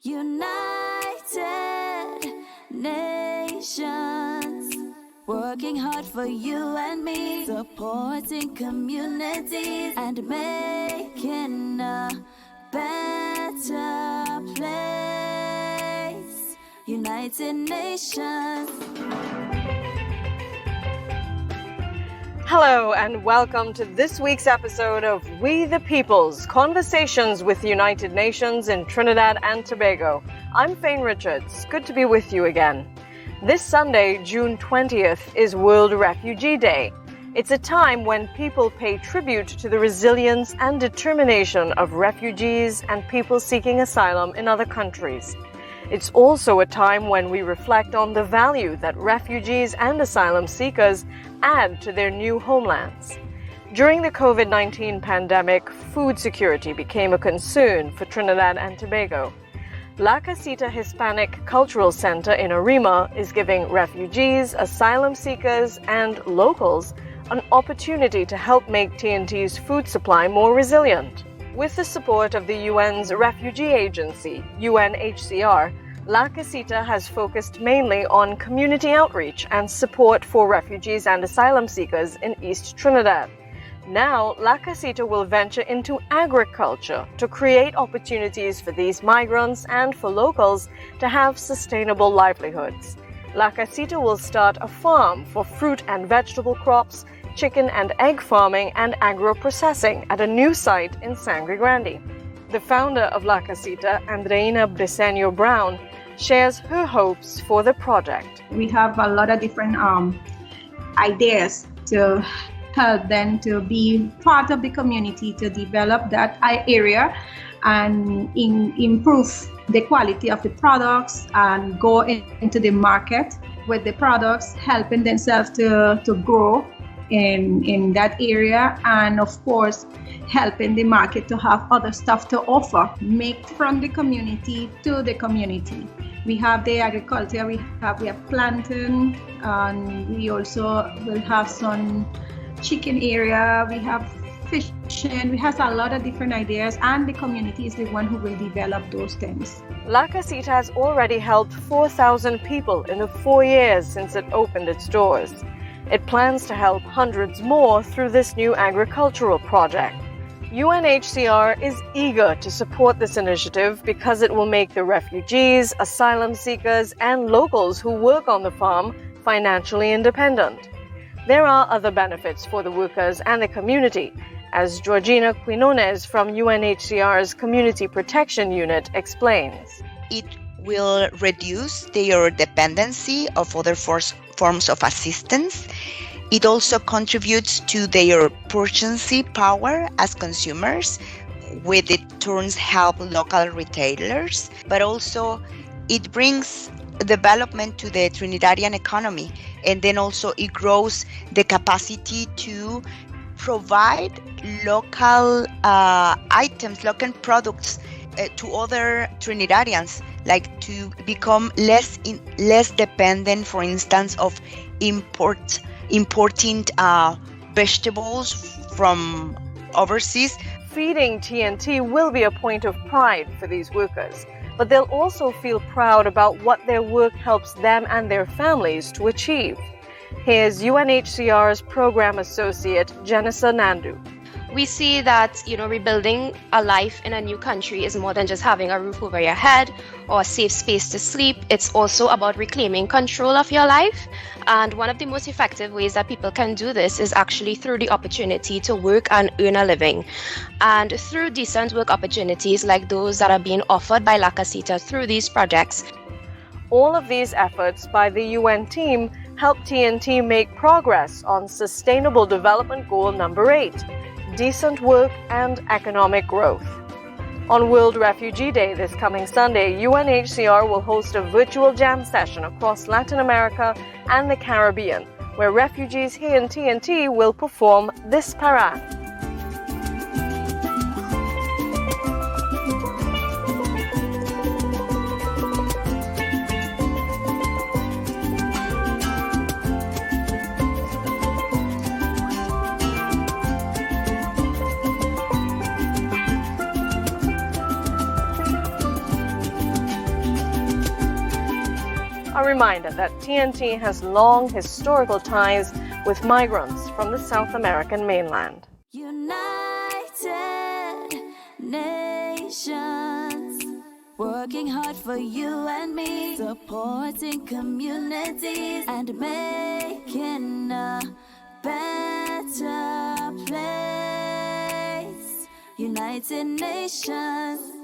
United Nations, working hard for you and me, supporting communities and making a better place. United Nations. Hello and welcome to this week's episode of We the Peoples, Conversations with United Nations in Trinidad and Tobago. I'm Faine Richards. Good to be with you again. This Sunday, June 20th, is World Refugee Day. It's a time when people pay tribute to the resilience and determination of refugees and people seeking asylum in other countries. It's also a time when we reflect on the value that refugees and asylum seekers add to their new homelands. During the COVID-19 pandemic, food security became a concern for Trinidad and Tobago. La Casita Hispanic Cultural Center in Arima is giving refugees, asylum seekers, and locals an opportunity to help make TNT's food supply more resilient. With the support of the UN's refugee agency, UNHCR, La Casita has focused mainly on community outreach and support for refugees and asylum seekers in East Trinidad. Now, La Casita will venture into agriculture to create opportunities for these migrants and for locals to have sustainable livelihoods. La Casita will start a farm for fruit and vegetable crops, chicken and egg farming, and agro-processing at a new site in Sangre Grande. The founder of La Casita, Andreina Briceño Brown, shares her hopes for the project. We have a lot of different ideas to help them to be part of the community, to develop that area and improve the quality of the products and go into the market with the products, helping themselves to grow in that area, and of course helping the market to have other stuff to offer, make from the community to the community. We have the agriculture, we have planting, and we also will have some chicken area, we have fishing, we have a lot of different ideas, and the community is the one who will develop those things. La Casita has already helped 4,000 people in the 4 years since it opened its doors. It plans to help hundreds more through this new agricultural project. UNHCR is eager to support this initiative because it will make the refugees, asylum seekers, and locals who work on the farm financially independent. There are other benefits for the workers and the community, as Georgina Quinonez from UNHCR's Community Protection Unit explains. It will reduce their dependency of other forms of assistance. It also contributes to their purchasing power as consumers, with it turns help local retailers, but also it brings development to the Trinidadian economy, and then also it grows the capacity to provide local items, local products to other Trinidadians, like to become less dependent, for instance, of importing vegetables from overseas. Feeding TNT will be a point of pride for these workers, but they'll also feel proud about what their work helps them and their families to achieve. Here's UNHCR's Programme Associate, Jennisa Nandoo. We see that, rebuilding a life in a new country is more than just having a roof over your head or a safe space to sleep. It's also about reclaiming control of your life. And one of the most effective ways that people can do this is actually through the opportunity to work and earn a living. And through decent work opportunities like those that are being offered by La Casita through these projects. All of these efforts by the UN team help TNT make progress on Sustainable Development Goal number 8. Decent work and economic growth. On World Refugee Day this coming Sunday, UNHCR will host a virtual jam session across Latin America and the Caribbean, where refugees here in TNT will perform this parade. A reminder that TNT has long historical ties with migrants from the South American mainland. United Nations, working hard for you and me, supporting communities and making a better place. United Nations.